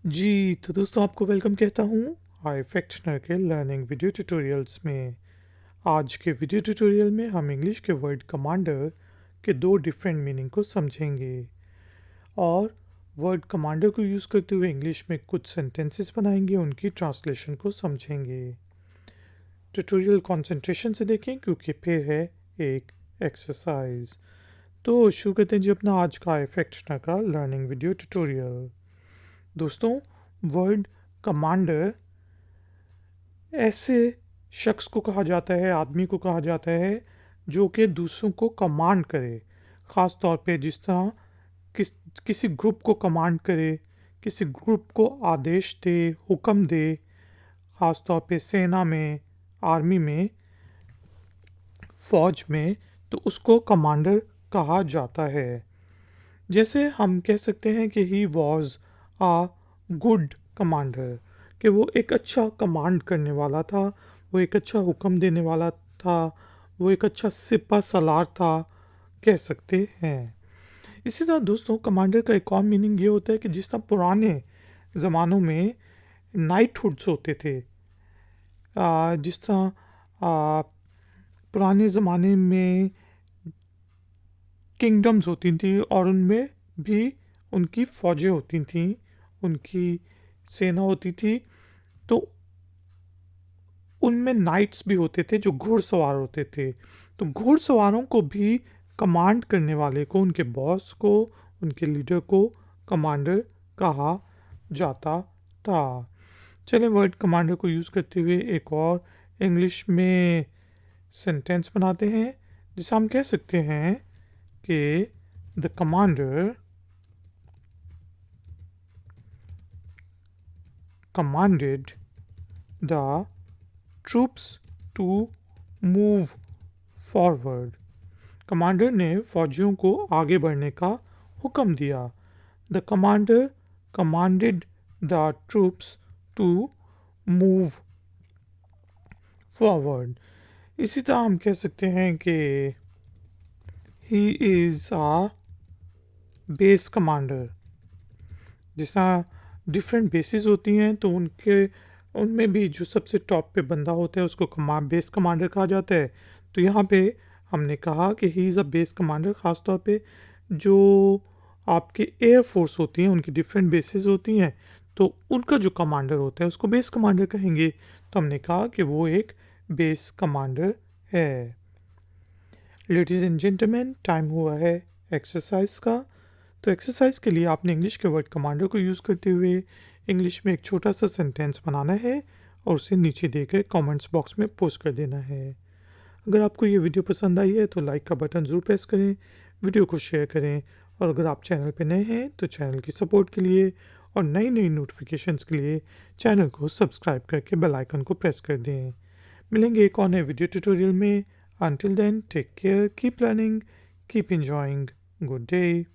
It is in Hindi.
जी, तो दोस्तों आपको वेलकम कहता हूँ आई फैक्शनर के लर्निंग वीडियो ट्यूटोरियल्स में। आज के वीडियो ट्यूटोरियल में हम इंग्लिश के वर्ड कमांडर के दो डिफरेंट मीनिंग को समझेंगे और वर्ड कमांडर को यूज़ करते हुए इंग्लिश में कुछ सेंटेंसेस बनाएंगे, उनकी ट्रांसलेशन को समझेंगे। ट्यूटोरियल कंसंट्रेशन से देखें क्योंकि फिर है एक एक्सरसाइज। तो शुरू करते हैं जी अपना आज का आई फैक्शनर का लर्निंग वीडियो ट्यूटोरियल। दोस्तों, वर्ड कमांडर ऐसे शख्स को कहा जाता है, आदमी को कहा जाता है जो कि दूसरों को कमांड करे। ख़ास तौर पे जिस तरह किसी ग्रुप को कमांड करे, किसी ग्रुप को आदेश दे, हुक्म दे। ख़ास तौर पे सेना में, आर्मी में, फ़ौज में, तो उसको कमांडर कहा जाता है। जैसे हम कह सकते हैं कि he was a good commander, कि वो एक अच्छा कमांड करने वाला था, वो एक अच्छा हुक्म देने वाला था, वो एक अच्छा सिपा सलार था, कह सकते हैं। इसी तरह दोस्तों, कमांडर का एक और मीनिंग ये होता है कि जिस तरह पुराने ज़मानों में नाइटहुड्स होते थे, जिस तरह पुराने ज़माने में किंगडम्स होती थी और उनमें भी उनकी फ़ौजें होती थीं, उनकी सेना होती थी, तो उनमें नाइट्स भी होते थे जो घुड़सवार होते थे। तो घुड़सवारों को भी कमांड करने वाले को, उनके बॉस को, उनके लीडर को कमांडर कहा जाता था। चलें वर्ड कमांडर को यूज़ करते हुए एक और इंग्लिश में सेंटेंस बनाते हैं, जिसे हम कह सकते हैं कि the commander commanded the troops to move forward. Commander ने फौजियों को आगे बढ़ने का हुक्म दिया। The commander commanded the troops to move forward. इसी तरह हम कह सकते हैं कि he is a base commander। जिस तरह डिफरेंट बेसिस होती हैं तो उनमें भी जो सबसे टॉप पे बंदा होता है उसको बेस कमांडर कहा जाता है। तो यहाँ पे हमने कहा कि he is a base commander. ख़ास तौर पे जो आपके एयर फोर्स होती हैं, उनकी डिफरेंट बेसिस होती हैं, तो उनका जो कमांडर होता है उसको बेस कमांडर कहेंगे। तो हमने कहा कि वो एक बेस कमांडर है। लेडीज़ एंड जेंटलमैन, टाइम हुआ है एक्सरसाइज का। तो एक्सरसाइज के लिए आपने इंग्लिश के वर्ड कमांडर को यूज़ करते हुए इंग्लिश में एक छोटा सा सेंटेंस बनाना है और उसे नीचे देकर कमेंट्स बॉक्स में पोस्ट कर देना है। अगर आपको ये वीडियो पसंद आई है तो लाइक का बटन ज़रूर प्रेस करें, वीडियो को शेयर करें और अगर आप चैनल पर नए हैं तो चैनल की सपोर्ट के लिए और नई नई नोटिफिकेशंस के लिए चैनल को सब्सक्राइब करके बेल आइकन को प्रेस कर दें। मिलेंगे एक और नए वीडियो ट्यूटोरियल में। Until then, take care, keep learning, keep enjoying. Good day.